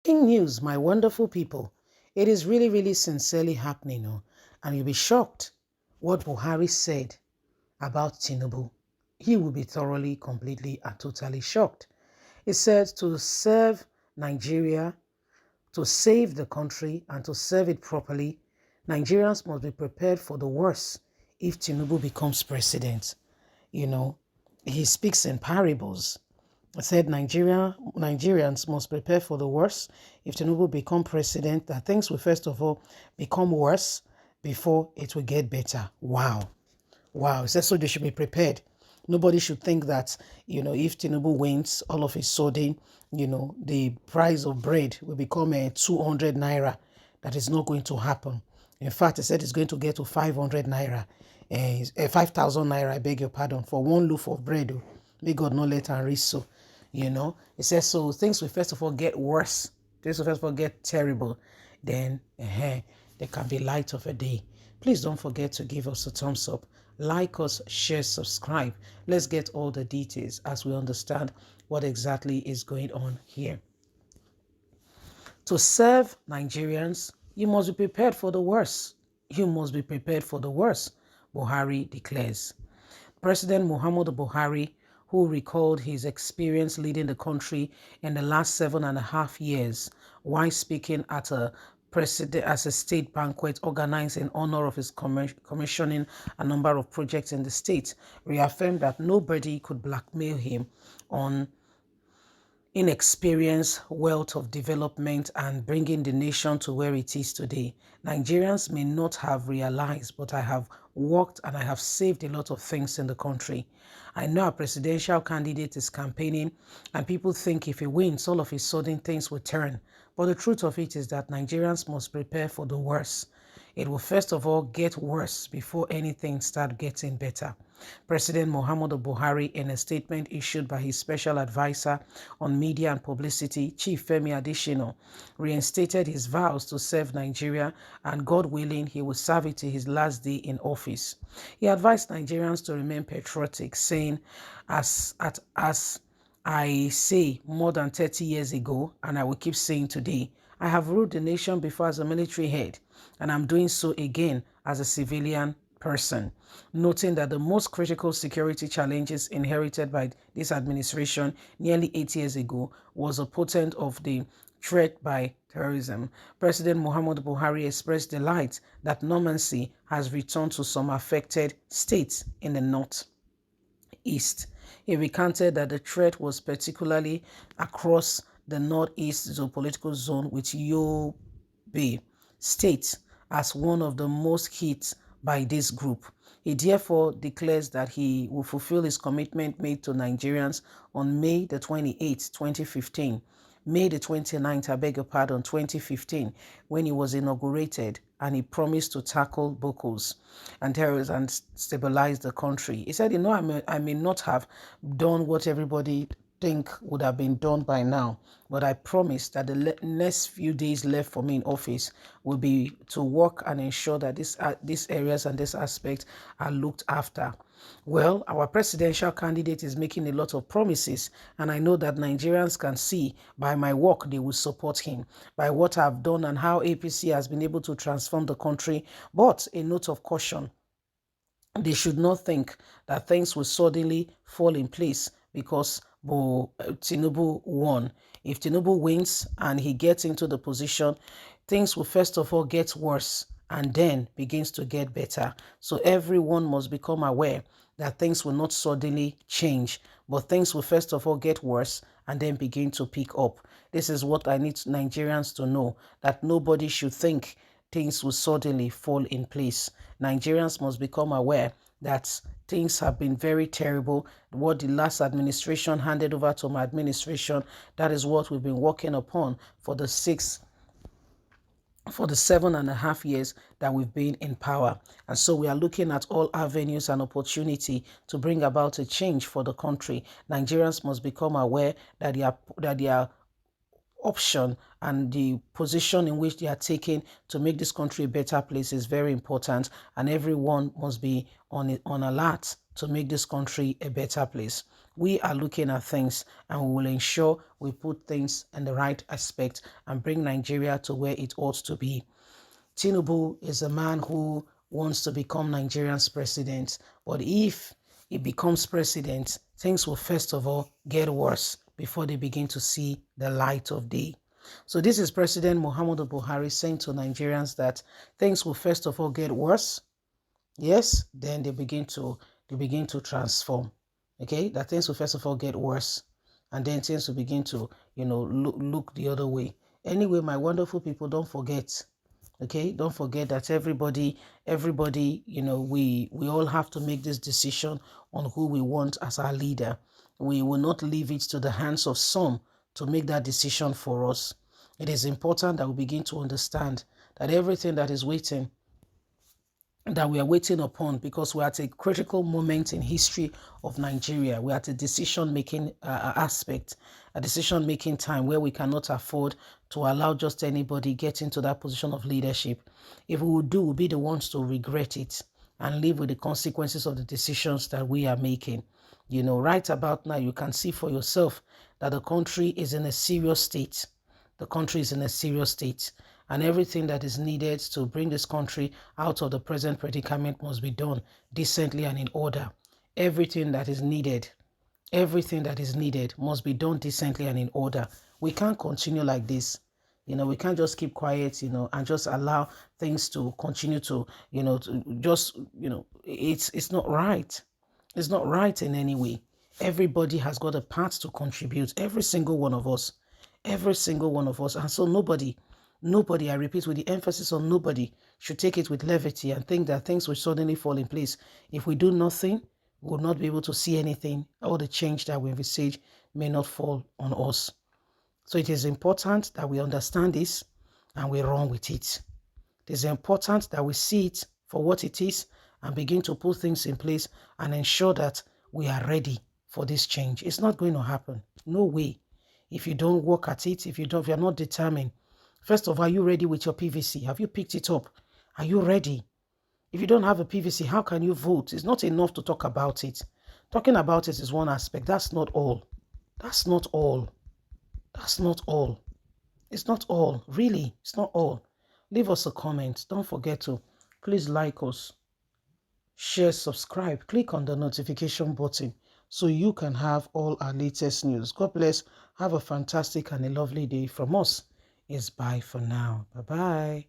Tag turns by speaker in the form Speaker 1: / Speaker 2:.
Speaker 1: Breaking news, my wonderful people. It is really, really sincerely happening. And you'll be shocked what Buhari said about Tinubu. He will be thoroughly, completely, and totally shocked. He said to serve Nigeria, to save the country, and to serve it properly, Nigerians must be prepared for the worst if Tinubu becomes president. He speaks in parables. I said Nigerians must prepare for the worst if Tinubu become president, that things will first of all become worse before it will get better. Wow. He said so they should be prepared. Nobody should think that, if Tinubu wins, all of a sudden, the price of bread will become 200 naira. That is not going to happen. In fact, he said it's going to get to 500 naira, 5,000 naira, I beg your pardon, for one loaf of bread. May God not let her reach so. He says, so things will first of all get worse. Things will first of all get terrible. Then there can be light of a day. Please don't forget to give us a thumbs up. Like us, share, subscribe. Let's get all the details as we understand what exactly is going on here. To serve Nigerians, you must be prepared for the worst. You must be prepared for the worst, Buhari declares. President Muhammadu Buhari, who recalled his experience leading the country in the last 7.5 years, while speaking at a state banquet organized in honor of his commissioning a number of projects in the state, reaffirmed that nobody could blackmail him on inexperience, wealth of development, and bringing the nation to where it is today. Nigerians may not have realized, but I have worked and I have saved a lot of things in the country. I know a presidential candidate is campaigning and people think if he wins, all of a sudden things will turn. But the truth of it is that Nigerians must prepare for the worst. It will first of all get worse before anything starts getting better. President Muhammadu Buhari, in a statement issued by his special advisor on media and publicity, Chief Femi Adesina, reinstated his vows to serve Nigeria, and God willing, he will serve it to his last day in office. He advised Nigerians to remain patriotic, saying, as I say more than 30 years ago, and I will keep saying today, I have ruled the nation before as a military head, and I'm doing so again as a civilian person, noting that the most critical security challenges inherited by this administration nearly 8 years ago was a portent of the threat by terrorism. President Muhammadu Buhari expressed delight that normalcy has returned to some affected states in the northeast. He recanted that the threat was particularly across the northeast geopolitical zone, with Yobe State as one of the most hit by this group. He therefore declares that he will fulfill his commitment made to Nigerians on May the 28th, 2015. May the 29th, I beg your pardon, 2015, when he was inaugurated, and he promised to tackle Bokos and terrorists and stabilize the country. He said, I may not have done what everybody think would have been done by now, but I promise that the next few days left for me in office will be to work and ensure that these areas and this aspect are looked after. Well, our presidential candidate is making a lot of promises, and I know that Nigerians can see by my work they will support him, by what I've done and how APC has been able to transform the country. But a note of caution: they should not think that things will suddenly fall in place because Tinubu won. If Tinubu wins and he gets into the position, things will first of all get worse and then begins to get better. So everyone must become aware that things will not suddenly change, but things will first of all get worse and then begin to pick up. This is what I need Nigerians to know, that nobody should think things will suddenly fall in place. Nigerians must become aware that things have been very terrible. What the last administration handed over to my administration, that is what we've been working upon for the 7.5 years that we've been in power. And so we are looking at all avenues and opportunity to bring about a change for the country. Nigerians must become aware that their option and the position in which they are taking to make this country a better place is very important, and everyone must be on alert to make this country a better place. We are looking at things, and we will ensure we put things in the right aspect and bring Nigeria to where it ought to be. Tinubu is a man who wants to become Nigeria's president, but if he becomes president, things will first of all get worse before they begin to see the light of day. So this is President Muhammadu Buhari saying to Nigerians that things will first of all get worse. Yes, then they begin to transform. Okay, that things will first of all get worse, and then things will begin to look the other way. Anyway, my wonderful people, don't forget. Okay, don't forget that everybody, we all have to make this decision on who we want as our leader. We will not leave it to the hands of some to make that decision for us. It is important that we begin to understand that everything that is waiting, that we are waiting upon, because we're at a critical moment in history of Nigeria. We're at a decision-making aspect, a decision-making time where we cannot afford to allow just anybody get into that position of leadership. If we would do, we'll be the ones to regret it and live with the consequences of the decisions that we are making. Right about now, you can see for yourself that the country is in a serious state. The country is in a serious state, and everything that is needed to bring this country out of the present predicament must be done decently and in order. Everything that is needed must be done decently and in order. We can't continue like this. We can't just keep quiet, and just allow things to continue to, it's not right. It's not right in any way. Everybody has got a part to contribute, every single one of us. Every single one of us. And so nobody, I repeat, with the emphasis on nobody, should take it with levity and think that things will suddenly fall in place. If we do nothing, we will not be able to see anything. All the change that we envisage may not fall on us. So it is important that we understand this and we run with it. It is important that we see it for what it is and begin to put things in place and ensure that we are ready for this change. It's not going to happen. No way. If you don't work at it, if you're not determined. First of all, are you ready with your PVC? Have you picked it up? Are you ready? If you don't have a PVC, how can you vote? It's not enough to talk about it. Talking about it is one aspect. That's not all. That's not all. That's not all. It's not all. Really, it's not all. Leave us a comment. Don't forget to please like us, share, subscribe. Click on the notification button so you can have all our latest news. God bless. Have a fantastic and a lovely day. From us is bye for now. Bye-bye.